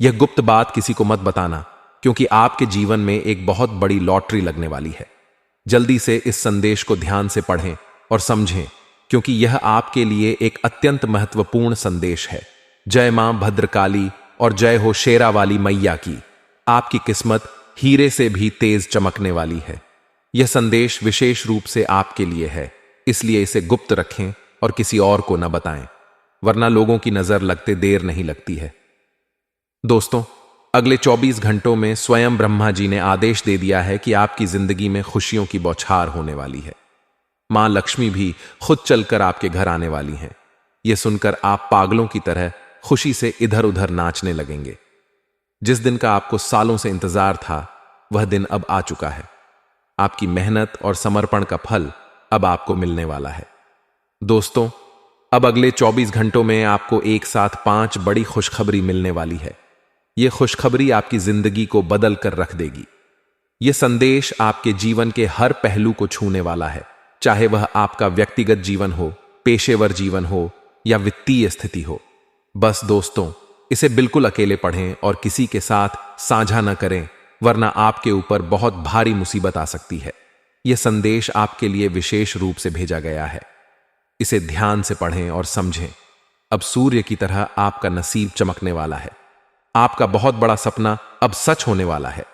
यह गुप्त बात किसी को मत बताना, क्योंकि आपके जीवन में एक बहुत बड़ी लॉटरी लगने वाली है। जल्दी से इस संदेश को ध्यान से पढ़ें और समझें, क्योंकि यह आपके लिए एक अत्यंत महत्वपूर्ण संदेश है। जय मां भद्रकाली और जय हो शेरा वाली मैया की। आपकी किस्मत हीरे से भी तेज चमकने वाली है। यह संदेश विशेष रूप से आपके लिए है, इसलिए इसे गुप्त रखें और किसी और को न बताएं, वरना लोगों की नजर लगते देर नहीं लगती है। दोस्तों, अगले 24 घंटों में स्वयं ब्रह्मा जी ने आदेश दे दिया है कि आपकी जिंदगी में खुशियों की बौछार होने वाली है। मां लक्ष्मी भी खुद चलकर आपके घर आने वाली हैं। यह सुनकर आप पागलों की तरह खुशी से इधर उधर नाचने लगेंगे। जिस दिन का आपको सालों से इंतजार था, वह दिन अब आ चुका है। आपकी मेहनत और समर्पण का फल अब आपको मिलने वाला है। दोस्तों, अब अगले 24 घंटों में आपको एक साथ 5 बड़ी खुशखबरी मिलने वाली है। यह खुशखबरी आपकी जिंदगी को बदल कर रख देगी। यह संदेश आपके जीवन के हर पहलू को छूने वाला है, चाहे वह आपका व्यक्तिगत जीवन हो, पेशेवर जीवन हो या वित्तीय स्थिति हो। बस दोस्तों, इसे बिल्कुल अकेले पढ़ें और किसी के साथ साझा न करें, वरना आपके ऊपर बहुत भारी मुसीबत आ सकती है। यह संदेश आपके लिए विशेष रूप से भेजा गया है। इसे ध्यान से पढ़ें और समझें। अब सूर्य की तरह आपका नसीब चमकने वाला है। आपका बहुत बड़ा सपना अब सच होने वाला है।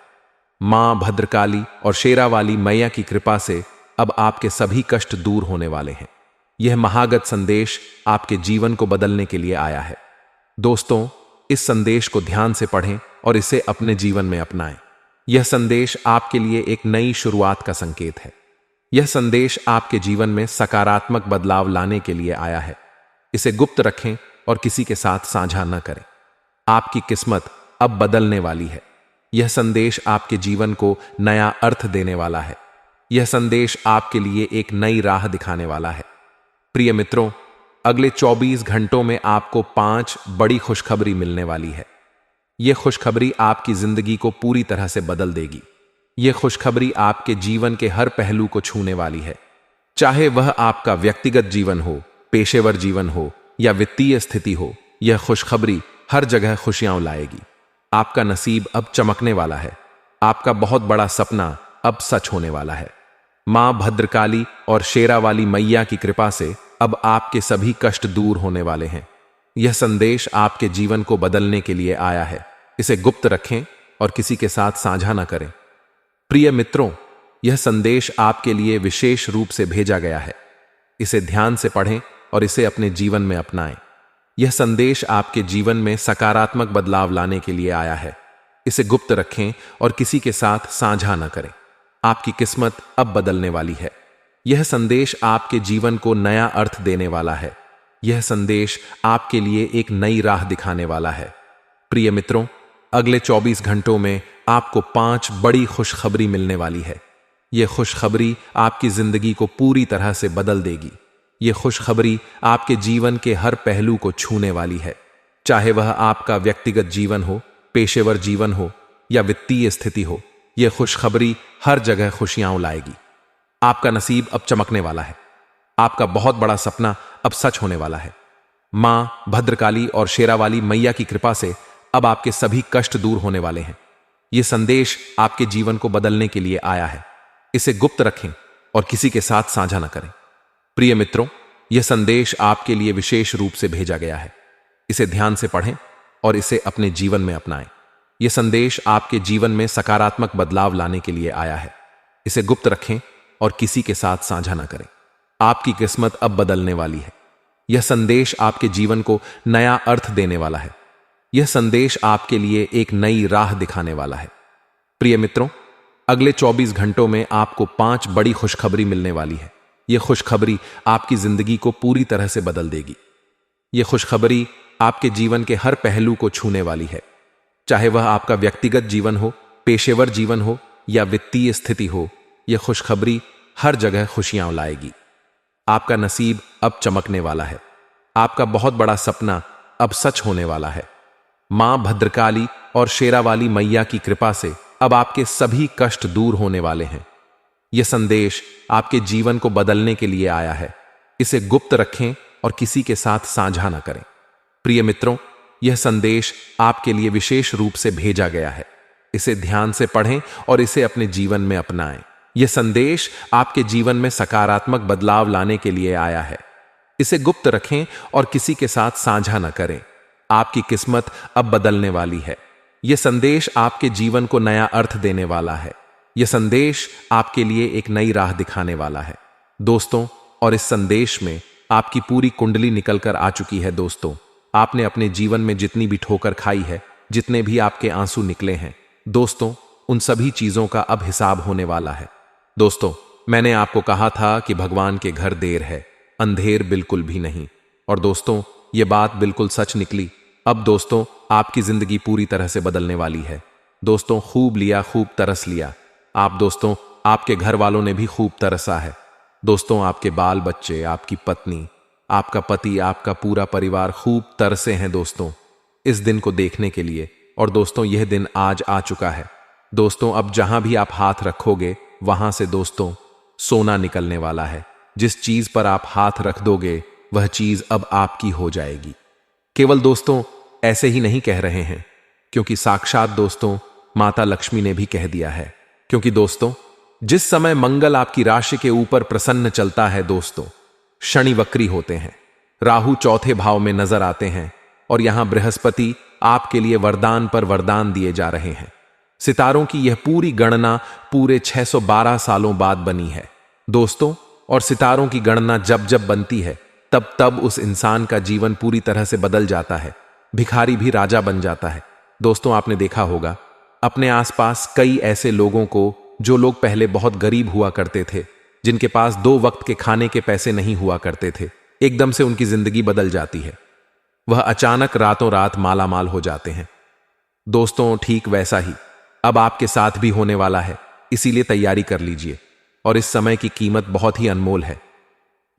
मां भद्रकाली और शेरा वाली मैया की कृपा से अब आपके सभी कष्ट दूर होने वाले हैं। यह महागत संदेश आपके जीवन को बदलने के लिए आया है। दोस्तों, इस संदेश को ध्यान से पढ़ें और इसे अपने जीवन में अपनाएं। यह संदेश आपके लिए एक नई शुरुआत का संकेत है। यह संदेश आपके जीवन में सकारात्मक बदलाव लाने के लिए आया है। इसे गुप्त रखें और किसी के साथ साझा न करें। आपकी किस्मत अब बदलने वाली है। यह संदेश आपके जीवन को नया अर्थ देने वाला है। यह संदेश आपके लिए एक नई राह दिखाने वाला है। प्रिय मित्रों, अगले 24 घंटों में आपको 5 बड़ी खुशखबरी मिलने वाली है। यह खुशखबरी आपकी जिंदगी को पूरी तरह से बदल देगी। यह खुशखबरी आपके जीवन के हर पहलू को छूने वाली है, चाहे वह आपका व्यक्तिगत जीवन हो, पेशेवर जीवन हो या वित्तीय स्थिति हो। यह खुशखबरी हर जगह खुशियां लाएगी। आपका नसीब अब चमकने वाला है। आपका बहुत बड़ा सपना अब सच होने वाला है। मां भद्रकाली और शेरा वाली मैया की कृपा से अब आपके सभी कष्ट दूर होने वाले हैं। यह संदेश आपके जीवन को बदलने के लिए आया है। इसे गुप्त रखें और किसी के साथ साझा न करें। प्रिय मित्रों, यह संदेश आपके लिए विशेष रूप से भेजा गया है। इसे ध्यान से पढ़ें और इसे अपने जीवन में अपनाएं। यह संदेश आपके जीवन में सकारात्मक बदलाव लाने के लिए आया है। इसे गुप्त रखें और किसी के साथ साझा न करें। आपकी किस्मत अब बदलने वाली है। यह संदेश आपके जीवन को नया अर्थ देने वाला है। यह संदेश आपके लिए एक नई राह दिखाने वाला है। प्रिय मित्रों, अगले 24 घंटों में आपको 5 बड़ी खुशखबरी मिलने वाली है। यह खुशखबरी आपकी जिंदगी को पूरी तरह से बदल देगी। यह खुशखबरी आपके जीवन के हर पहलू को छूने वाली है, चाहे वह आपका व्यक्तिगत जीवन हो, पेशेवर जीवन हो या वित्तीय स्थिति हो। यह खुशखबरी हर जगह खुशियां लाएगी। आपका नसीब अब चमकने वाला है। आपका बहुत बड़ा सपना अब सच होने वाला है। मां भद्रकाली और शेरा वाली मैया की कृपा से अब आपके सभी कष्ट दूर होने वाले हैं। यह संदेश आपके जीवन को बदलने के लिए आया है। इसे गुप्त रखें और किसी के साथ साझा न करें। प्रिय मित्रों, यह संदेश आपके लिए विशेष रूप से भेजा गया है। इसे ध्यान से पढ़ें और इसे अपने जीवन में अपनाएं। यह संदेश आपके जीवन में सकारात्मक बदलाव लाने के लिए आया है। इसे गुप्त रखें और किसी के साथ साझा न करें। आपकी किस्मत अब बदलने वाली है। यह संदेश आपके जीवन को नया अर्थ देने वाला है। यह संदेश आपके लिए एक नई राह दिखाने वाला है। प्रिय मित्रों, अगले 24 घंटों में आपको 5 बड़ी खुशखबरी मिलने वाली है। यह खुशखबरी आपकी जिंदगी को पूरी तरह से बदल देगी। यह खुशखबरी आपके जीवन के हर पहलू को छूने वाली है, चाहे वह आपका व्यक्तिगत जीवन हो, पेशेवर जीवन हो या वित्तीय स्थिति हो। यह खुशखबरी हर जगह खुशियां लाएगी। आपका नसीब अब चमकने वाला है। आपका बहुत बड़ा सपना अब सच होने वाला है। मां भद्रकाली और शेरा वाली मैया की कृपा से अब आपके सभी कष्ट दूर होने वाले हैं। यह संदेश आपके जीवन को बदलने के लिए आया है। इसे गुप्त रखें और किसी के साथ साझा न करें। प्रिय मित्रों, यह संदेश आपके लिए विशेष रूप से भेजा गया है। इसे ध्यान से पढ़ें और इसे अपने जीवन में अपनाएं। यह संदेश आपके जीवन में सकारात्मक बदलाव लाने के लिए आया है। इसे गुप्त रखें और किसी के साथ साझा न करें। आपकी किस्मत अब बदलने वाली है। यह संदेश आपके जीवन को नया अर्थ देने वाला है। यह संदेश आपके लिए एक नई राह दिखाने वाला है दोस्तों। और इस संदेश में आपकी पूरी कुंडली निकलकर आ चुकी है दोस्तों। आपने अपने जीवन में जितनी भी ठोकर खाई है, जितने भी आपके आंसू निकले हैं दोस्तों, उन सभी चीजों का अब हिसाब होने वाला है दोस्तों। मैंने आपको कहा था कि भगवान के घर देर है, अंधेर बिल्कुल भी नहीं। और दोस्तों, ये बात बिल्कुल सच निकली। अब दोस्तों, आपकी जिंदगी पूरी तरह से बदलने वाली है दोस्तों। खूब लिया, खूब तरस लिया आप दोस्तों। आपके घर वालों ने भी खूब तरसा है दोस्तों। आपके बाल बच्चे, आपकी पत्नी, आपका पति, आपका पूरा परिवार खूब तरसे हैं दोस्तों इस दिन को देखने के लिए। और दोस्तों, यह दिन आज आ चुका है दोस्तों। अब जहां भी आप हाथ रखोगे वहां से दोस्तों सोना निकलने वाला है। जिस चीज पर आप हाथ रख दोगे वह चीज अब आपकी हो जाएगी। केवल दोस्तों ऐसे ही नहीं कह रहे हैं, क्योंकि साक्षात दोस्तों माता लक्ष्मी ने भी कह दिया है। क्योंकि दोस्तों, जिस समय मंगल आपकी राशि के ऊपर प्रसन्न चलता है दोस्तों, शनि वक्री होते हैं, राहु चौथे भाव में नजर आते हैं और यहां बृहस्पति आपके लिए वरदान पर वरदान दिए जा रहे हैं। सितारों की यह पूरी गणना पूरे 612 सालों बाद बनी है दोस्तों। और सितारों की गणना जब जब बनती है तब तब उस इंसान का जीवन पूरी तरह से बदल जाता है। भिखारी भी राजा बन जाता है दोस्तों। आपने देखा होगा अपने आसपास कई ऐसे लोगों को, जो लोग पहले बहुत गरीब हुआ करते थे, जिनके पास 2 वक्त के खाने के पैसे नहीं हुआ करते थे, एकदम से उनकी जिंदगी बदल जाती है। वह अचानक रातों रात मालामाल हो जाते हैं दोस्तों। ठीक वैसा ही अब आपके साथ भी होने वाला है, इसीलिए तैयारी कर लीजिए। और इस समय की कीमत बहुत ही अनमोल है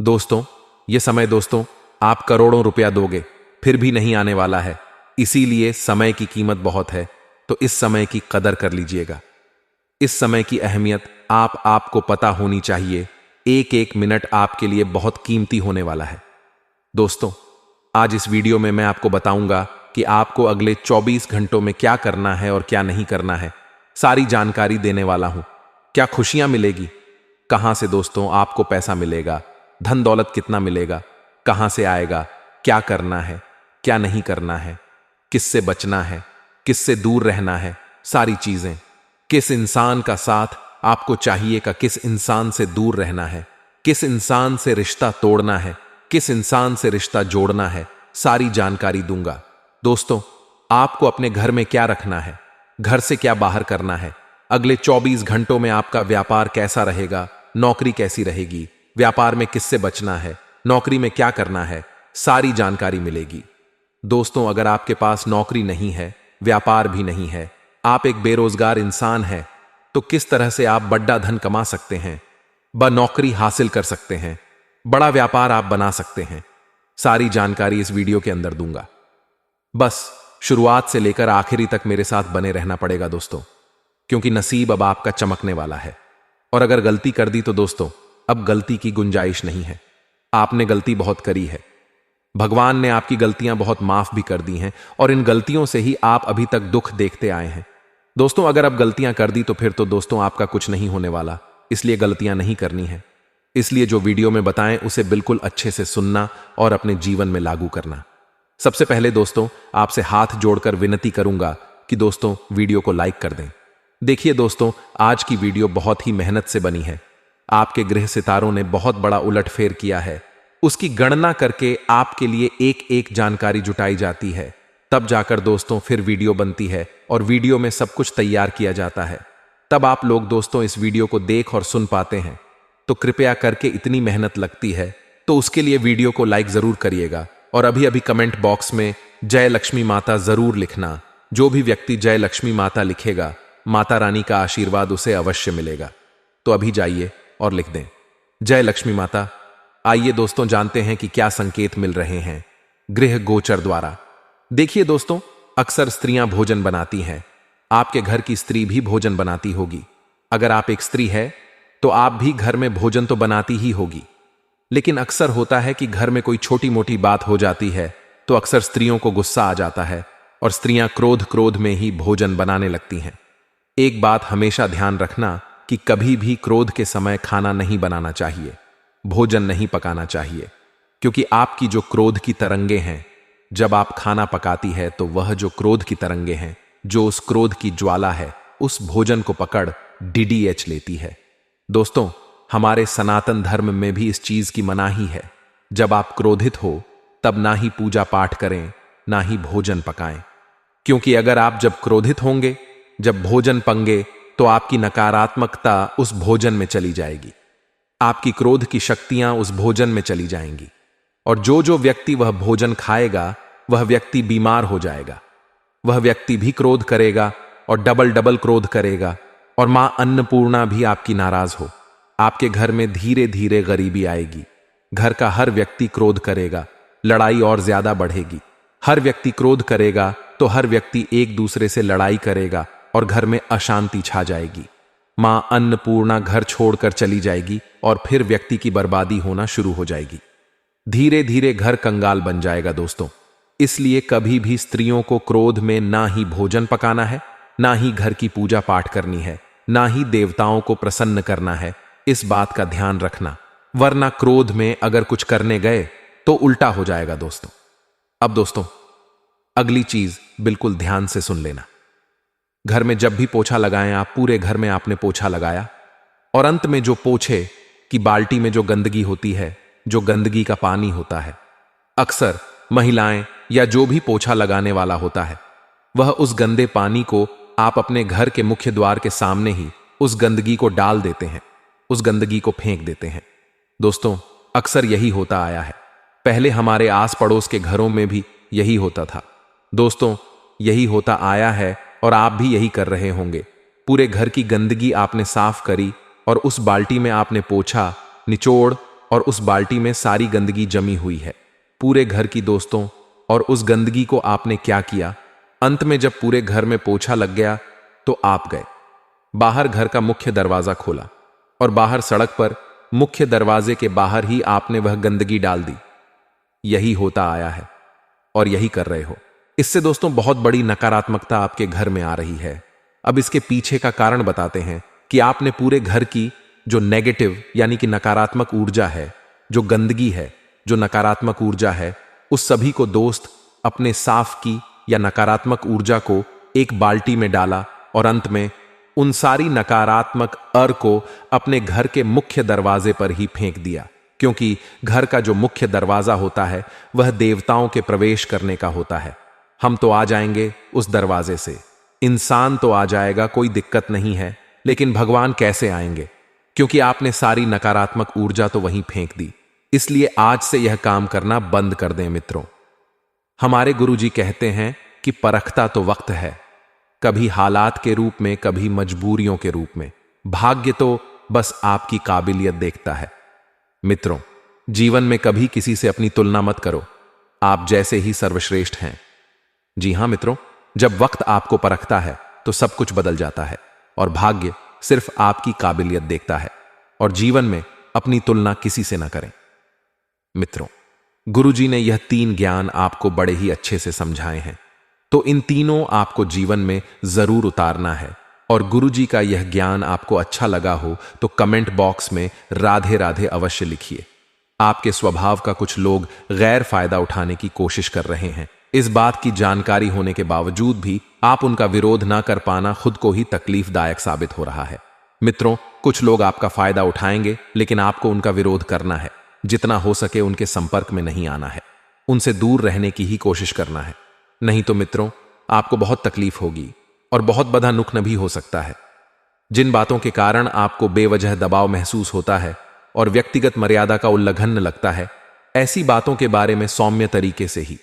दोस्तों। यह समय दोस्तों आप करोड़ों रुपया दोगे फिर भी नहीं आने वाला है, इसीलिए समय की कीमत बहुत है। तो इस समय की कदर कर लीजिएगा। इस समय की अहमियत आपको पता होनी चाहिए। एक एक मिनट आपके लिए बहुत कीमती होने वाला है दोस्तों। आज इस वीडियो में मैं आपको बताऊंगा कि आपको अगले 24 घंटों में क्या करना है और क्या नहीं करना है। सारी जानकारी देने वाला हूं। क्या खुशियां मिलेगी, कहां से दोस्तों आपको पैसा मिलेगा, धन दौलत कितना मिलेगा, कहां से आएगा, क्या करना है, क्या नहीं करना है, किससे बचना है, किससे दूर रहना है, सारी चीजें, किस इंसान का साथ आपको चाहिए, का किस इंसान से दूर रहना है, किस इंसान से रिश्ता तोड़ना है, किस इंसान से रिश्ता जोड़ना है, सारी जानकारी दूंगा दोस्तों। आपको अपने घर में क्या रखना है, घर से क्या बाहर करना है, अगले 24 घंटों में आपका व्यापार कैसा रहेगा, नौकरी कैसी रहेगी, व्यापार में किससे बचना है, नौकरी में क्या करना है, सारी जानकारी मिलेगी दोस्तों। अगर आपके पास नौकरी नहीं है, व्यापार भी नहीं है, आप एक बेरोजगार इंसान हैं, तो किस तरह से आप बड़ा धन कमा सकते हैं, नौकरी हासिल कर सकते हैं, बड़ा व्यापार आप बना सकते हैं, सारी जानकारी इस वीडियो के अंदर दूंगा। बस शुरुआत से लेकर आखिरी तक मेरे साथ बने रहना पड़ेगा दोस्तों, क्योंकि नसीब अब आपका चमकने वाला है। और अगर गलती कर दी तो दोस्तों अब गलती की गुंजाइश नहीं है। आपने गलती बहुत करी है, भगवान ने आपकी गलतियां बहुत माफ भी कर दी हैं, और इन गलतियों से ही आप अभी तक दुख देखते आए हैं दोस्तों। अगर अब गलतियां कर दी तो फिर तो दोस्तों आपका कुछ नहीं होने वाला, इसलिए गलतियां नहीं करनी है। इसलिए जो वीडियो में बताएं उसे बिल्कुल अच्छे से सुनना और अपने जीवन में लागू करना। सबसे पहले दोस्तों आपसे हाथ जोड़कर विनती करूंगा कि दोस्तों वीडियो को लाइक कर दें। देखिए दोस्तों, आज की वीडियो बहुत ही मेहनत से बनी है। आपके ग्रह सितारों ने बहुत बड़ा उलटफेर किया है, उसकी गणना करके आपके लिए एक एक जानकारी जुटाई जाती है, तब जाकर दोस्तों फिर वीडियो बनती है और वीडियो में सब कुछ तैयार किया जाता है, तब आप लोग दोस्तों इस वीडियो को देख और सुन पाते हैं। तो कृपया करके इतनी मेहनत लगती है तो उसके लिए वीडियो को लाइक जरूर करिएगा, और अभी अभी कमेंट बॉक्स में जय लक्ष्मी माता जरूर लिखना। जो भी व्यक्ति जय लक्ष्मी माता लिखेगा, माता रानी का आशीर्वाद उसे अवश्य मिलेगा। तो अभी जाइए और लिख दें जय लक्ष्मी माता। आइए दोस्तों जानते हैं कि क्या संकेत मिल रहे हैं गृह गोचर द्वारा। देखिए दोस्तों, अक्सर स्त्रियां भोजन बनाती हैं, आपके घर की स्त्री भी भोजन बनाती होगी। अगर आप एक स्त्री है तो आप भी घर में भोजन तो बनाती ही होगी, लेकिन अक्सर होता है कि घर में कोई छोटी मोटी बात हो जाती है तो अक्सर स्त्रियों को गुस्सा आ जाता है और स्त्रियां क्रोध क्रोध में ही भोजन बनाने लगती हैं। एक बात हमेशा ध्यान रखना कि कभी भी क्रोध के समय खाना नहीं बनाना चाहिए, भोजन नहीं पकाना चाहिए, क्योंकि आपकी जो क्रोध की तरंगे हैं, जब आप खाना पकाती है तो वह जो क्रोध की तरंगे हैं, जो उस क्रोध की ज्वाला है, उस भोजन को पकड़ DDH लेती है। दोस्तों, हमारे सनातन धर्म में भी इस चीज की मनाही है। जब आप क्रोधित हो तब ना ही पूजा पाठ करें, ना ही भोजन पकाएं, क्योंकि अगर आप जब क्रोधित होंगे, जब भोजन पंगे, तो आपकी नकारात्मकता उस भोजन में चली जाएगी, आपकी क्रोध की शक्तियां उस भोजन में चली जाएंगी, और जो जो व्यक्ति वह भोजन खाएगा वह व्यक्ति बीमार हो जाएगा। वह व्यक्ति भी क्रोध करेगा और डबल डबल क्रोध करेगा, और मां अन्नपूर्णा भी आपकी नाराज हो। आपके घर में धीरे धीरे गरीबी आएगी। घर का हर व्यक्ति क्रोध करेगा, लड़ाई और ज्यादा बढ़ेगी। हर व्यक्ति क्रोध करेगा तो हर व्यक्ति एक दूसरे से लड़ाई करेगा और घर में अशांति छा जाएगी। मां अन्नपूर्णा घर छोड़कर चली जाएगी और फिर व्यक्ति की बर्बादी होना शुरू हो जाएगी। धीरे धीरे घर कंगाल बन जाएगा। दोस्तों, इसलिए कभी भी स्त्रियों को क्रोध में ना ही भोजन पकाना है, ना ही घर की पूजा पाठ करनी है, ना ही देवताओं को प्रसन्न करना है। इस बात का ध्यान रखना, वरना क्रोध में अगर कुछ करने गए तो उल्टा हो जाएगा। दोस्तों, अब दोस्तों, अगली चीज बिल्कुल ध्यान से सुन लेना। घर में जब भी पोछा लगाएं, आप पूरे घर में आपने पोछा लगाया और अंत में जो पोछे की बाल्टी में जो गंदगी होती है, जो गंदगी का पानी होता है, अक्सर महिलाएं या जो भी पोछा लगाने वाला होता है, वह उस गंदे पानी को आप अपने घर के मुख्य द्वार के सामने ही उस गंदगी को डाल देते हैं, उस गंदगी को फेंक देते हैं। दोस्तों, अक्सर यही होता आया है। पहले हमारे आस पड़ोस के घरों में भी यही होता था। दोस्तों, यही होता आया है और आप भी यही कर रहे होंगे। पूरे घर की गंदगी आपने साफ करी और उस बाल्टी में आपने पोछा निचोड़ और उस बाल्टी में सारी गंदगी जमी हुई है पूरे घर की। दोस्तों, और उस गंदगी को आपने क्या किया, अंत में जब पूरे घर में पोछा लग गया तो आप गए बाहर, घर का मुख्य दरवाजा खोला और बाहर सड़क पर मुख्य दरवाजे के बाहर ही आपने वह गंदगी डाल दी। यही होता आया है और यही कर रहे हो। इससे दोस्तों बहुत बड़ी नकारात्मकता आपके घर में आ रही है। अब इसके पीछे का कारण बताते हैं कि आपने पूरे घर की जो नेगेटिव यानी कि नकारात्मक ऊर्जा है, जो गंदगी है, जो नकारात्मक ऊर्जा है, उस सभी को दोस्त अपने साफ की या नकारात्मक ऊर्जा को एक बाल्टी में डाला और अंत में उन सारी नकारात्मक को अपने घर के मुख्य दरवाजे पर ही फेंक दिया, क्योंकि घर का जो मुख्य दरवाजा होता है वह देवताओं के प्रवेश करने का होता है। हम तो आ जाएंगे उस दरवाजे से, इंसान तो आ जाएगा, कोई दिक्कत नहीं है, लेकिन भगवान कैसे आएंगे, क्योंकि आपने सारी नकारात्मक ऊर्जा तो वहीं फेंक दी। इसलिए आज से यह काम करना बंद कर दें मित्रों। हमारे गुरुजी कहते हैं कि परखता तो वक्त है, कभी हालात के रूप में, कभी मजबूरियों के रूप में, भाग्य तो बस आपकी काबिलियत देखता है। मित्रों, जीवन में कभी किसी से अपनी तुलना मत करो, आप जैसे ही सर्वश्रेष्ठ हैं। जी हां मित्रों, जब वक्त आपको परखता है तो सब कुछ बदल जाता है और भाग्य सिर्फ आपकी काबिलियत देखता है, और जीवन में अपनी तुलना किसी से ना करें। मित्रों, गुरुजी ने यह 3 ज्ञान आपको बड़े ही अच्छे से समझाए हैं, तो इन तीनों आपको जीवन में जरूर उतारना है। और गुरुजी का यह ज्ञान आपको अच्छा लगा हो तो कमेंट बॉक्स में राधे राधे अवश्य लिखिए। आपके स्वभाव का कुछ लोग गैर फायदा उठाने की कोशिश कर रहे हैं। इस बात की जानकारी होने के बावजूद भी आप उनका विरोध ना कर पाना खुद को ही तकलीफदायक साबित हो रहा है। मित्रों, कुछ लोग आपका फायदा उठाएंगे, लेकिन आपको उनका विरोध करना है। जितना हो सके उनके संपर्क में नहीं आना है, उनसे दूर रहने की ही कोशिश करना है। नहीं तो मित्रों, आपको बहुत तकलीफ होगी और बहुत बड़ा नुकसान भी हो सकता है। जिन बातों के कारण आपको बेवजह दबाव महसूस होता है और व्यक्तिगत मर्यादा का उल्लंघन लगता है, ऐसी बातों के बारे में सौम्य तरीके से ही,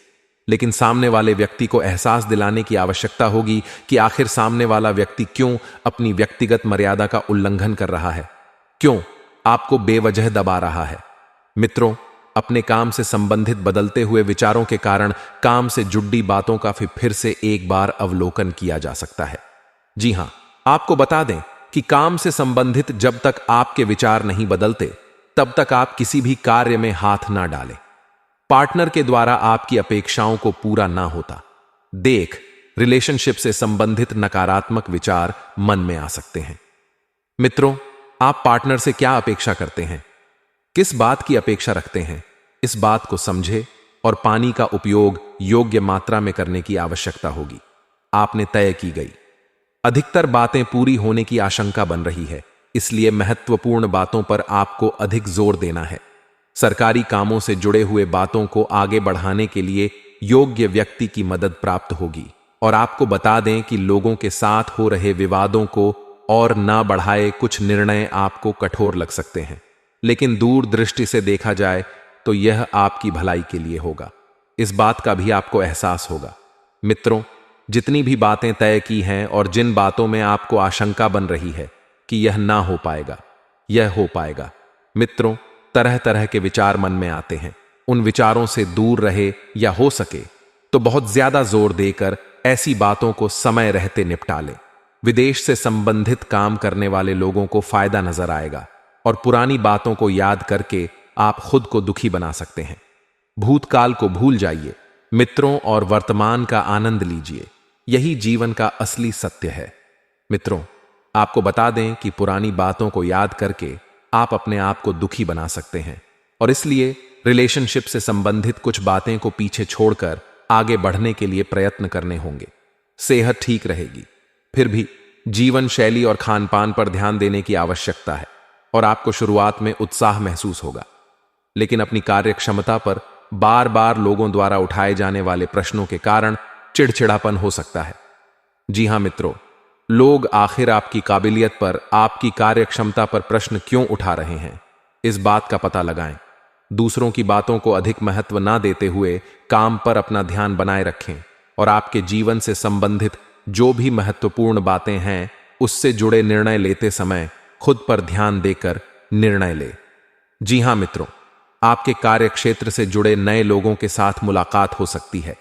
लेकिन सामने वाले व्यक्ति को एहसास दिलाने की आवश्यकता होगी कि आखिर सामने वाला व्यक्ति क्यों अपनी व्यक्तिगत मर्यादा का उल्लंघन कर रहा है, क्यों आपको बेवजह दबा रहा है। मित्रों, अपने काम से संबंधित बदलते हुए विचारों के कारण काम से जुड़ी बातों का फिर से एक बार अवलोकन किया जा सकता है। जी हां, आपको बता दें कि काम से संबंधित जब तक आपके विचार नहीं बदलते, तब तक आप किसी भी कार्य में हाथ ना डालें। पार्टनर के द्वारा आपकी अपेक्षाओं को पूरा ना होता देख रिलेशनशिप से संबंधित नकारात्मक विचार मन में आ सकते हैं। मित्रों, आप पार्टनर से क्या अपेक्षा करते हैं, किस बात की अपेक्षा रखते हैं, इस बात को समझे और पानी का उपयोग योग्य मात्रा में करने की आवश्यकता होगी। आपने तय की गई अधिकतर बातें पूरी होने की आशंका बन रही है, इसलिए महत्वपूर्ण बातों पर आपको अधिक जोर देना है। सरकारी कामों से जुड़े हुए बातों को आगे बढ़ाने के लिए योग्य व्यक्ति की मदद प्राप्त होगी। और आपको बता दें कि लोगों के साथ हो रहे विवादों को और ना बढ़ाए कुछ निर्णय आपको कठोर लग सकते हैं, लेकिन दूर दृष्टि से देखा जाए तो यह आपकी भलाई के लिए होगा। इस बात का भी आपको एहसास होगा। मित्रों, जितनी भी बातें तय की हैं और जिन बातों में आपको आशंका बन रही है कि यह ना हो पाएगा, यह हो पाएगा। मित्रों, तरह तरह के विचार मन में आते हैं। उन विचारों से दूर रहे या हो सके तो बहुत ज्यादा जोर देकर ऐसी बातों को समय रहते निपटा लें। विदेश से संबंधित काम करने वाले लोगों को फायदा नजर आएगा और पुरानी बातों को याद करके आप खुद को दुखी बना सकते हैं। भूतकाल को भूल जाइए मित्रों और वर्तमान का आनंद लीजिए। यही जीवन का असली सत्य है। मित्रों, आपको बता दें कि पुरानी बातों को याद करके आप अपने आप को दुखी बना सकते हैं और इसलिए रिलेशनशिप से संबंधित कुछ बातें को पीछे छोड़कर आगे बढ़ने के लिए प्रयत्न करने होंगे। सेहत ठीक रहेगी, फिर भी जीवन शैली और खान पान पर ध्यान देने की आवश्यकता है और आपको शुरुआत में उत्साह महसूस होगा, लेकिन अपनी कार्य क्षमता पर बार बार लोगों द्वारा उठाए जाने वाले प्रश्नों के कारण चिड़चिड़ापन हो सकता है। जी हां मित्रों, लोग आखिर आपकी काबिलियत पर, आपकी कार्य क्षमता पर प्रश्न क्यों उठा रहे हैं, इस बात का पता लगाएं। दूसरों की बातों को अधिक महत्व ना देते हुए काम पर अपना ध्यान बनाए रखें और आपके जीवन से संबंधित जो भी महत्वपूर्ण बातें हैं उससे जुड़े निर्णय लेते समय खुद पर ध्यान देकर निर्णय ले। जी हां मित्रों, आपके कार्य क्षेत्र से जुड़े नए लोगों के साथ मुलाकात हो सकती है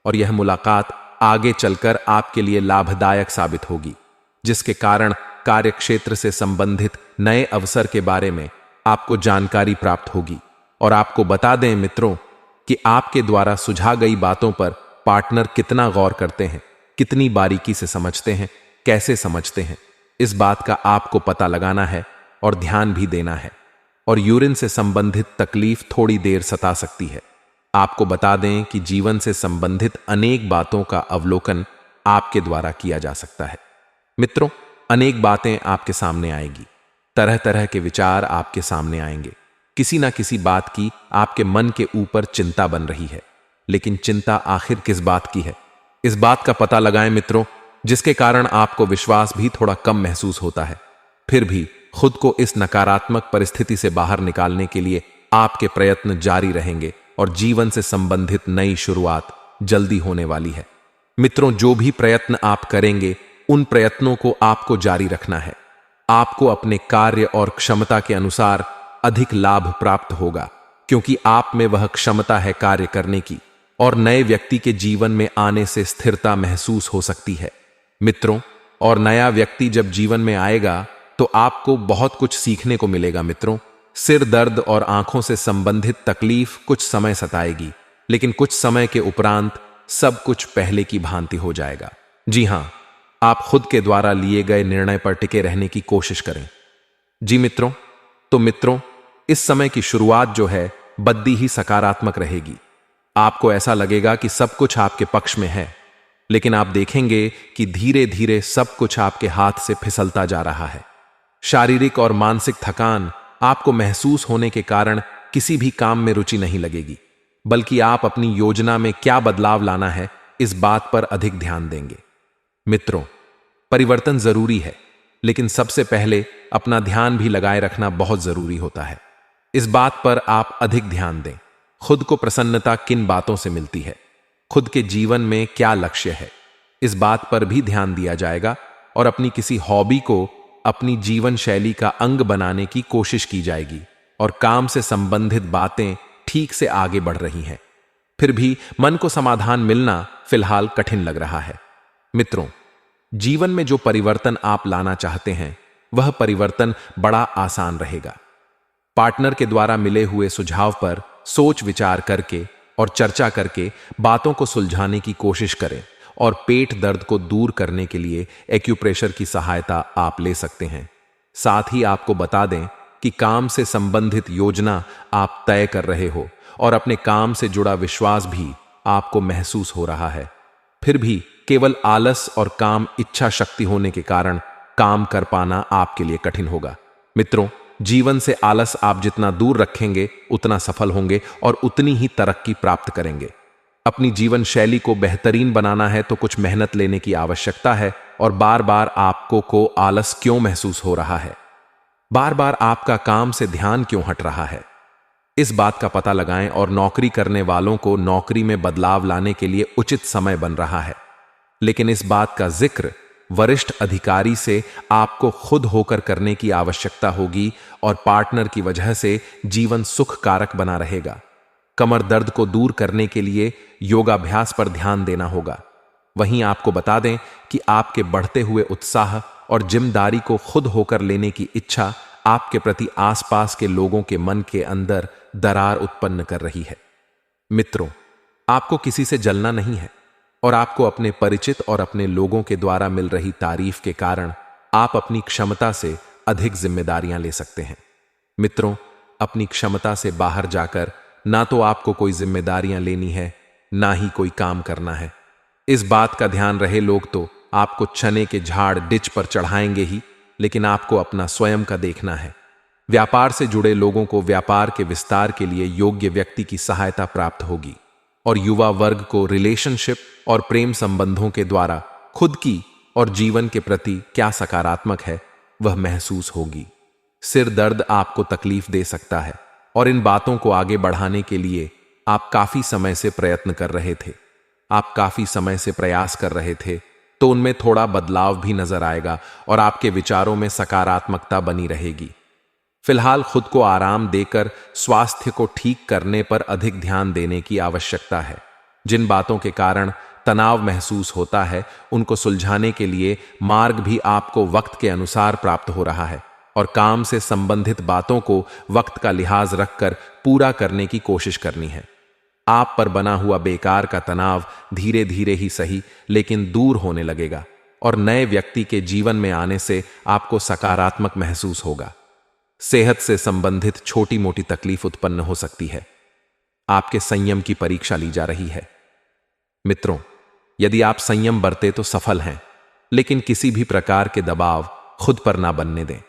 और यह मुलाकात आगे चलकर आपके लिए लाभदायक साबित होगी, जिसके कारण कार्य क्षेत्र से संबंधित नए अवसर के बारे में आपको जानकारी प्राप्त होगी। और आपको बता दें मित्रों कि आपके द्वारा सुझा गई बातों पर पार्टनर कितना गौर करते हैं, कितनी बारीकी से समझते हैं, कैसे समझते हैं, इस बात का आपको पता लगाना है और ध्यान भी देना है। और यूरिन से संबंधित तकलीफ थोड़ी देर सता सकती है। आपको बता दें कि जीवन से संबंधित अनेक बातों का अवलोकन आपके द्वारा किया जा सकता है। मित्रों, अनेक बातें आपके सामने आएगी, तरह तरह के विचार आपके सामने आएंगे। किसी ना किसी बात की आपके मन के ऊपर चिंता बन रही है, लेकिन चिंता आखिर किस बात की है, इस बात का पता लगाएं मित्रों, जिसके कारण आपको विश्वास भी थोड़ा कम महसूस होता है। फिर भी खुद को इस नकारात्मक परिस्थिति से बाहर निकालने के लिए आपके प्रयत्न जारी रहेंगे और जीवन से संबंधित नई शुरुआत जल्दी होने वाली है। मित्रों, जो भी प्रयत्न आप करेंगे उन प्रयत्नों को आपको जारी रखना है। आपको अपने कार्य और क्षमता के अनुसार अधिक लाभ प्राप्त होगा, क्योंकि आप में वह क्षमता है कार्य करने की और नए व्यक्ति के जीवन में आने से स्थिरता महसूस हो सकती है। मित्रों, और नया व्यक्ति जब जीवन में आएगा तो आपको बहुत कुछ सीखने को मिलेगा। मित्रों, सिर दर्द और आंखों से संबंधित तकलीफ कुछ समय सताएगी, लेकिन कुछ समय के उपरांत सब कुछ पहले की भांति हो जाएगा। जी हां, आप खुद के द्वारा लिए गए निर्णय पर टिके रहने की कोशिश करें। जी मित्रों, तो मित्रों, इस समय की शुरुआत जो है बद्दी ही सकारात्मक रहेगी। आपको ऐसा लगेगा कि सब कुछ आपके पक्ष में है, लेकिन आप देखेंगे कि धीरे धीरे सब कुछ आपके हाथ से फिसलता जा रहा है। शारीरिक और मानसिक थकान आपको महसूस होने के कारण किसी भी काम में रुचि नहीं लगेगी, बल्कि आप अपनी योजना में क्या बदलाव लाना है इस बात पर अधिक ध्यान देंगे। मित्रों, परिवर्तन जरूरी है, लेकिन सबसे पहले अपना ध्यान भी लगाए रखना बहुत जरूरी होता है। इस बात पर आप अधिक ध्यान दें। खुद को प्रसन्नता किन बातों से मिलती है, खुद के जीवन में क्या लक्ष्य है, इस बात पर भी ध्यान दिया जाएगा और अपनी किसी हॉबी को अपनी जीवन शैली का अंग बनाने की कोशिश की जाएगी और काम से संबंधित बातें ठीक से आगे बढ़ रही हैं। फिर भी मन को समाधान मिलना फिलहाल कठिन लग रहा है। मित्रों, जीवन में जो परिवर्तन आप लाना चाहते हैं वह परिवर्तन बड़ा आसान रहेगा। पार्टनर के द्वारा मिले हुए सुझाव पर सोच विचार करके और चर्चा करके बातों को सुलझाने की कोशिश करें और पेट दर्द को दूर करने के लिए एक्यूप्रेशर की सहायता आप ले सकते हैं। साथ ही आपको बता दें कि काम से संबंधित योजना आप तय कर रहे हो और अपने काम से जुड़ा विश्वास भी आपको महसूस हो रहा है। फिर भी केवल आलस और काम इच्छा शक्ति होने के कारण काम कर पाना आपके लिए कठिन होगा। मित्रों, जीवन से आलस आप जितना दूर रखेंगे उतना सफल होंगे और उतनी ही तरक्की प्राप्त करेंगे। अपनी जीवन शैली को बेहतरीन बनाना है तो कुछ मेहनत लेने की आवश्यकता है। और बार बार आपको आलस क्यों महसूस हो रहा है, बार बार आपका काम से ध्यान क्यों हट रहा है, इस बात का पता लगाएं और नौकरी करने वालों को नौकरी में बदलाव लाने के लिए उचित समय बन रहा है। लेकिन इस बात का जिक्र वरिष्ठ अधिकारी से आपको खुद होकर करने की आवश्यकता होगी और पार्टनर की वजह से जीवन सुख कारक बना रहेगा। कमर दर्द को दूर करने के लिए योगाभ्यास पर ध्यान देना होगा। वहीं आपको बता दें कि आपके बढ़ते हुए उत्साह और जिम्मेदारी को खुद होकर लेने की इच्छा आपके प्रति आसपास के लोगों के मन के अंदर दरार उत्पन्न कर रही है। मित्रों, आपको किसी से जलना नहीं है और आपको अपने परिचित और अपने लोगों के द्वारा मिल रही तारीफ के कारण आप अपनी क्षमता से अधिक जिम्मेदारियां ले सकते हैं। मित्रों, अपनी क्षमता से बाहर जाकर ना तो आपको कोई जिम्मेदारियां लेनी है, ना ही कोई काम करना है। इस बात का ध्यान रहे, लोग तो आपको चने के झाड़ डिच पर चढ़ाएंगे ही, लेकिन आपको अपना स्वयं का देखना है। व्यापार से जुड़े लोगों को व्यापार के विस्तार के लिए योग्य व्यक्ति की सहायता प्राप्त होगी और युवा वर्ग को रिलेशनशिप और प्रेम संबंधों के द्वारा खुद की और जीवन के प्रति क्या सकारात्मक है वह महसूस होगी। सिर दर्द आपको तकलीफ दे सकता है और इन बातों को आगे बढ़ाने के लिए आप काफी समय से प्रयत्न कर रहे थे, आप काफी समय से प्रयास कर रहे थे, तो उनमें थोड़ा बदलाव भी नजर आएगा और आपके विचारों में सकारात्मकता बनी रहेगी। फिलहाल खुद को आराम देकर स्वास्थ्य को ठीक करने पर अधिक ध्यान देने की आवश्यकता है। जिन बातों के कारण तनाव महसूस होता है उनको सुलझाने के लिए मार्ग भी आपको वक्त के अनुसार प्राप्त हो रहा है और काम से संबंधित बातों को वक्त का लिहाज रखकर पूरा करने की कोशिश करनी है। आप पर बना हुआ बेकार का तनाव धीरे धीरे ही सही लेकिन दूर होने लगेगा और नए व्यक्ति के जीवन में आने से आपको सकारात्मक महसूस होगा। सेहत से संबंधित छोटी मोटी तकलीफ उत्पन्न हो सकती है। आपके संयम की परीक्षा ली जा रही है। मित्रों, यदि आप संयम बरते तो सफल हैं, लेकिन किसी भी प्रकार के दबाव खुद पर ना बनने दें।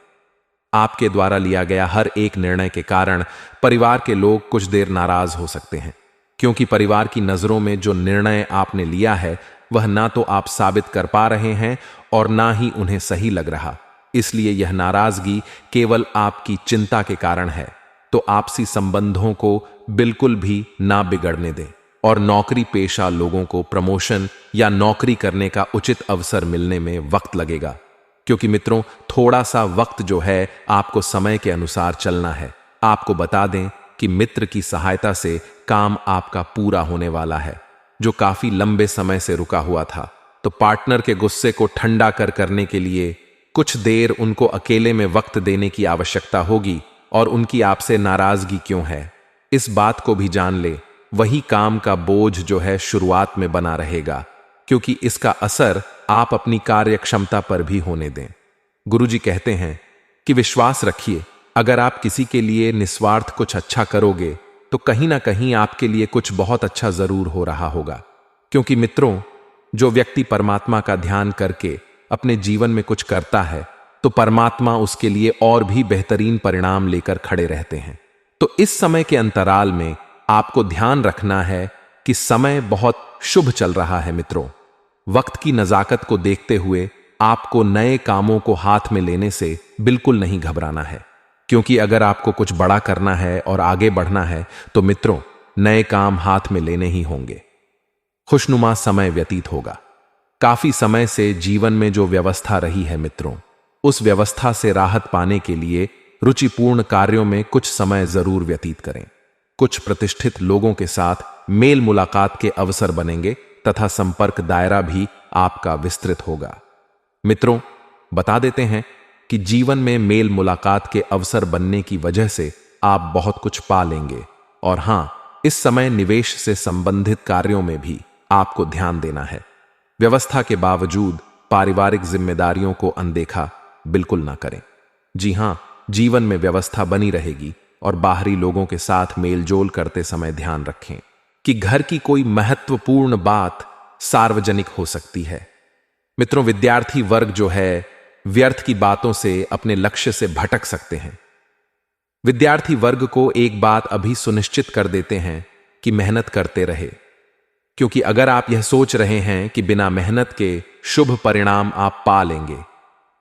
आपके द्वारा लिया गया हर एक निर्णय के कारण परिवार के लोग कुछ देर नाराज हो सकते हैं, क्योंकि परिवार की नजरों में जो निर्णय आपने लिया है वह ना तो आप साबित कर पा रहे हैं और ना ही उन्हें सही लग रहा। इसलिए यह नाराजगी केवल आपकी चिंता के कारण है। तो आपसी संबंधों को बिल्कुल भी ना बिगड़ने दें और नौकरी पेशा लोगों को प्रमोशन या नौकरी करने का उचित अवसर मिलने में वक्त लगेगा, क्योंकि मित्रों थोड़ा सा वक्त जो है आपको समय के अनुसार चलना है। आपको बता दें कि मित्र की सहायता से काम आपका पूरा होने वाला है जो काफी लंबे समय से रुका हुआ था। तो पार्टनर के गुस्से को ठंडा करने के लिए कुछ देर उनको अकेले में वक्त देने की आवश्यकता होगी और उनकी आपसे नाराजगी क्यों है इस बात को भी जान ले। वही काम का बोझ जो है शुरुआत में बना रहेगा, क्योंकि इसका असर आप अपनी कार्य क्षमता पर भी होने दें। गुरुजी कहते हैं कि विश्वास रखिए, अगर आप किसी के लिए निस्वार्थ कुछ अच्छा करोगे तो कहीं ना कहीं आपके लिए कुछ बहुत अच्छा जरूर हो रहा होगा। क्योंकि मित्रों, जो व्यक्ति परमात्मा का ध्यान करके अपने जीवन में कुछ करता है तो परमात्मा उसके लिए और भी बेहतरीन परिणाम लेकर खड़े रहते हैं। तो इस समय के अंतराल में आपको ध्यान रखना है कि समय बहुत शुभ चल रहा है। मित्रों, वक्त की नजाकत को देखते हुए आपको नए कामों को हाथ में लेने से बिल्कुल नहीं घबराना है, क्योंकि अगर आपको कुछ बड़ा करना है और आगे बढ़ना है तो मित्रों नए काम हाथ में लेने ही होंगे। खुशनुमा समय व्यतीत होगा। काफी समय से जीवन में जो व्यवस्था रही है मित्रों, उस व्यवस्था से राहत पाने के लिए रुचिपूर्ण कार्यों में कुछ समय जरूर व्यतीत करें। कुछ प्रतिष्ठित लोगों के साथ मेल मुलाकात के अवसर बनेंगे तथा संपर्क दायरा भी आपका विस्तृत होगा। मित्रों, बता देते हैं कि जीवन में मेल मुलाकात के अवसर बनने की वजह से आप बहुत कुछ पा लेंगे और हां, इस समय निवेश से संबंधित कार्यों में भी आपको ध्यान देना है। व्यवस्था के बावजूद पारिवारिक जिम्मेदारियों को अनदेखा बिल्कुल ना करें। जी हां, जीवन में व्यवस्था बनी रहेगी और बाहरी लोगों के साथ मेलजोल करते समय ध्यान रखें कि घर की कोई महत्वपूर्ण बात सार्वजनिक हो सकती है। मित्रों, विद्यार्थी वर्ग जो है, व्यर्थ की बातों से अपने लक्ष्य से भटक सकते हैं। विद्यार्थी वर्ग को एक बात अभी सुनिश्चित कर देते हैं कि मेहनत करते रहे, क्योंकि अगर आप यह सोच रहे हैं कि बिना मेहनत के शुभ परिणाम आप पा लेंगे,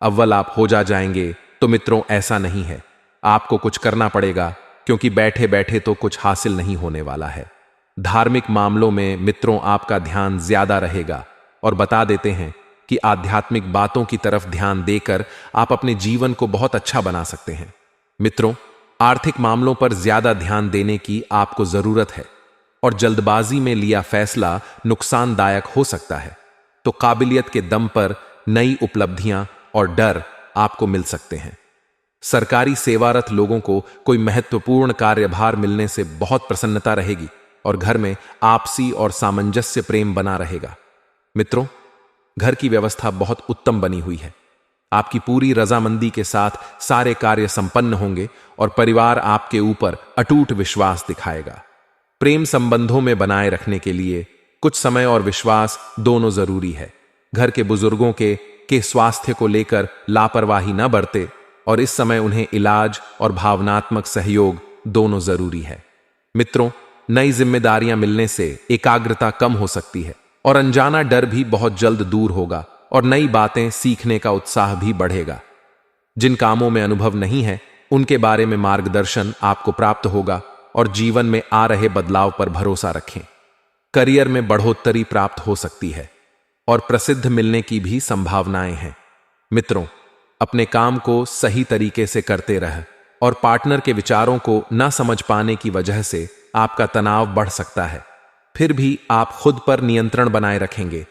अव्वल आप हो जाएंगे, तो मित्रों ऐसा नहीं है। आपको कुछ करना पड़ेगा, क्योंकि बैठे बैठे तो कुछ हासिल नहीं होने वाला है। धार्मिक मामलों में मित्रों आपका ध्यान ज्यादा रहेगा और बता देते हैं कि आध्यात्मिक बातों की तरफ ध्यान देकर आप अपने जीवन को बहुत अच्छा बना सकते हैं। मित्रों, आर्थिक मामलों पर ज्यादा ध्यान देने की आपको जरूरत है और जल्दबाजी में लिया फैसला नुकसानदायक हो सकता है। तो काबिलियत के दम पर नई उपलब्धियां और डर आपको मिल सकते हैं। सरकारी सेवारत लोगों को कोई महत्वपूर्ण कार्यभार मिलने से बहुत प्रसन्नता रहेगी और घर में आपसी और सामंजस्य प्रेम बना रहेगा। मित्रों, घर की व्यवस्था बहुत उत्तम बनी हुई है। आपकी पूरी रजामंदी के साथ सारे कार्य संपन्न होंगे और परिवार आपके ऊपर अटूट विश्वास दिखाएगा। प्रेम संबंधों में बनाए रखने के लिए कुछ समय और विश्वास दोनों जरूरी है। घर के बुजुर्गों के स्वास्थ्य को लेकर लापरवाही न बरते और इस समय उन्हें इलाज और भावनात्मक सहयोग दोनों जरूरी है। मित्रों, नई जिम्मेदारियां मिलने से एकाग्रता कम हो सकती है और अनजाना डर भी बहुत जल्द दूर होगा और नई बातें सीखने का उत्साह भी बढ़ेगा। जिन कामों में अनुभव नहीं है, उनके बारे में मार्गदर्शन आपको प्राप्त होगा और जीवन में आ रहे बदलाव पर भरोसा रखें। करियर में बढ़ोतरी प्राप्त हो सकती है और प्रसिद्ध मिलने की भी संभावनाएं हैं। मित्रों, अपने काम को सही तरीके से करते रह और पार्टनर के विचारों को न समझ पाने की वजह से आपका तनाव बढ़ सकता है। फिर भी आप खुद पर नियंत्रण बनाए रखेंगे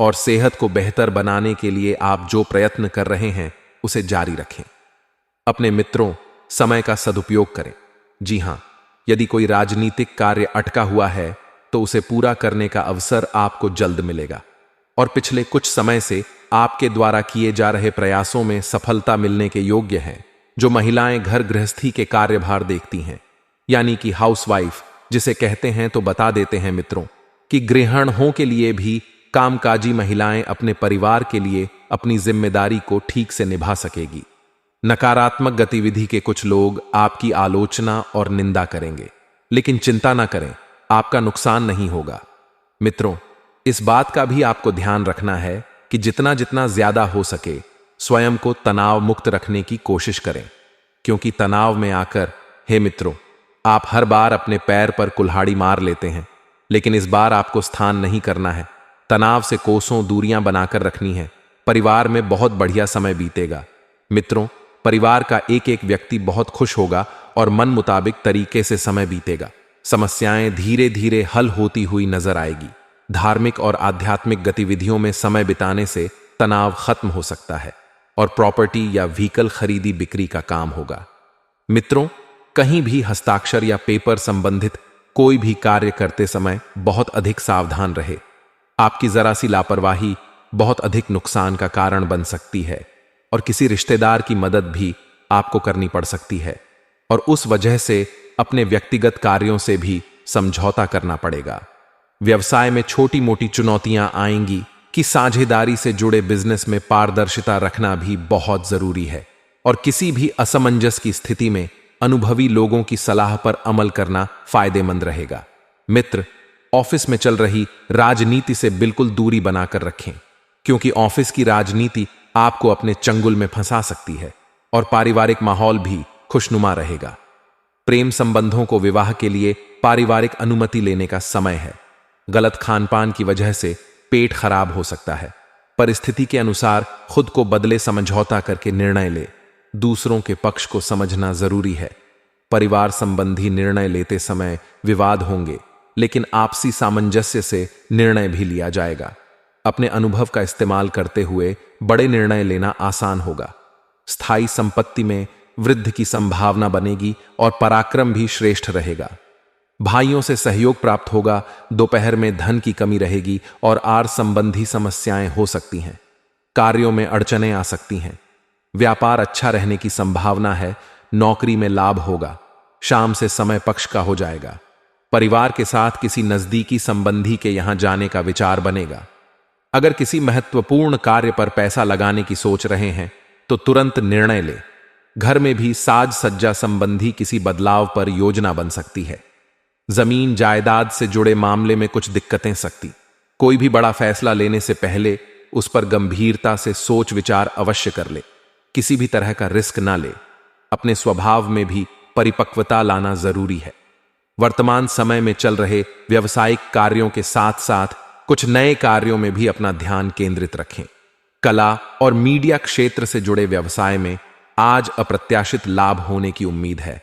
और सेहत को बेहतर बनाने के लिए आप जो प्रयत्न कर रहे हैं उसे जारी रखें। अपने मित्रों, समय का सदुपयोग करें। जी हां, यदि कोई राजनीतिक कार्य अटका हुआ है तो उसे पूरा करने का अवसर आपको जल्द मिलेगा और पिछले कुछ समय से आपके द्वारा किए जा रहे प्रयासों में सफलता मिलने के योग्य हैं। जो महिलाएं घर गृहस्थी के कार्यभार देखती हैं, यानी कि हाउसवाइफ जिसे कहते हैं, तो बता देते हैं मित्रों कि गृहिणों के लिए भी कामकाजी महिलाएं अपने परिवार के लिए अपनी जिम्मेदारी को ठीक से निभा सकेगी। नकारात्मक गतिविधि के कुछ लोग आपकी आलोचना और निंदा करेंगे, लेकिन चिंता ना करें, आपका नुकसान नहीं होगा। मित्रों, इस बात का भी आपको ध्यान रखना है कि जितना जितना ज्यादा हो सके स्वयं को तनाव मुक्त रखने की कोशिश करें, क्योंकि तनाव में आकर, हे मित्रों, आप हर बार अपने पैर पर कुल्हाड़ी मार लेते हैं, लेकिन इस बार आपको स्थान नहीं करना है। तनाव से कोसों दूरियां बनाकर रखनी है। परिवार में बहुत बढ़िया समय बीतेगा। मित्रों, परिवार का एक एक व्यक्ति बहुत खुश होगा और मन मुताबिक तरीके से समय बीतेगा। समस्याएं धीरे धीरे हल होती हुई नजर आएगी। धार्मिक और आध्यात्मिक गतिविधियों में समय बिताने से तनाव खत्म हो सकता है और प्रॉपर्टी या व्हीकल खरीदी बिक्री का काम होगा। मित्रों, कहीं भी हस्ताक्षर या पेपर संबंधित कोई भी कार्य करते समय बहुत अधिक सावधान रहे। आपकी जरा सी लापरवाही बहुत अधिक नुकसान का कारण बन सकती है और किसी रिश्तेदार की मदद भी आपको करनी पड़ सकती है और उस वजह से अपने व्यक्तिगत कार्यों से भी समझौता करना पड़ेगा। व्यवसाय में छोटी मोटी चुनौतियां आएंगी कि साझेदारी से जुड़े बिजनेस में पारदर्शिता रखना भी बहुत जरूरी है और किसी भी असमंजस की स्थिति में अनुभवी लोगों की सलाह पर अमल करना फायदेमंद रहेगा। मित्र, ऑफिस में चल रही राजनीति से बिल्कुल दूरी बनाकर रखें, क्योंकि ऑफिस की राजनीति आपको अपने चंगुल में फंसा सकती है और पारिवारिक माहौल भी खुशनुमा रहेगा। प्रेम संबंधों को विवाह के लिए पारिवारिक अनुमति लेने का समय है। गलत खानपान की वजह से पेट खराब हो सकता है। परिस्थिति के अनुसार खुद को बदले समझौता करके निर्णय ले। दूसरों के पक्ष को समझना जरूरी है। परिवार संबंधी निर्णय लेते समय विवाद होंगे, लेकिन आपसी सामंजस्य से निर्णय भी लिया जाएगा। अपने अनुभव का इस्तेमाल करते हुए बड़े निर्णय लेना आसान होगा। स्थायी संपत्ति में वृद्धि की संभावना बनेगी और पराक्रम भी श्रेष्ठ रहेगा। भाइयों से सहयोग प्राप्त होगा। दोपहर में धन की कमी रहेगी और आर संबंधी समस्याएं हो सकती हैं। कार्यों में अड़चनें आ सकती हैं। व्यापार अच्छा रहने की संभावना है। नौकरी में लाभ होगा। शाम से समय पक्ष का हो जाएगा। परिवार के साथ किसी नजदीकी संबंधी के यहां जाने का विचार बनेगा। अगर किसी महत्वपूर्ण कार्य पर पैसा लगाने की सोच रहे हैं तो तुरंत निर्णय ले। घर में भी साज सज्जा संबंधी किसी बदलाव पर योजना बन सकती है। जमीन जायदाद से जुड़े मामले में कुछ दिक्कतें सकती। कोई भी बड़ा फैसला लेने से पहले उस पर गंभीरता से सोच विचार अवश्य कर ले। किसी भी तरह का रिस्क ना ले। अपने स्वभाव में भी परिपक्वता लाना जरूरी है। वर्तमान समय में चल रहे व्यवसायिक कार्यों के साथ साथ कुछ नए कार्यों में भी अपना ध्यान केंद्रित रखें। कला और मीडिया क्षेत्र से जुड़े व्यवसाय में आज अप्रत्याशित लाभ होने की उम्मीद है।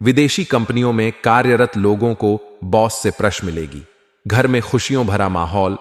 विदेशी कंपनियों में कार्यरत लोगों को बॉस से प्रश मिलेगी। घर में खुशियों भरा माहौल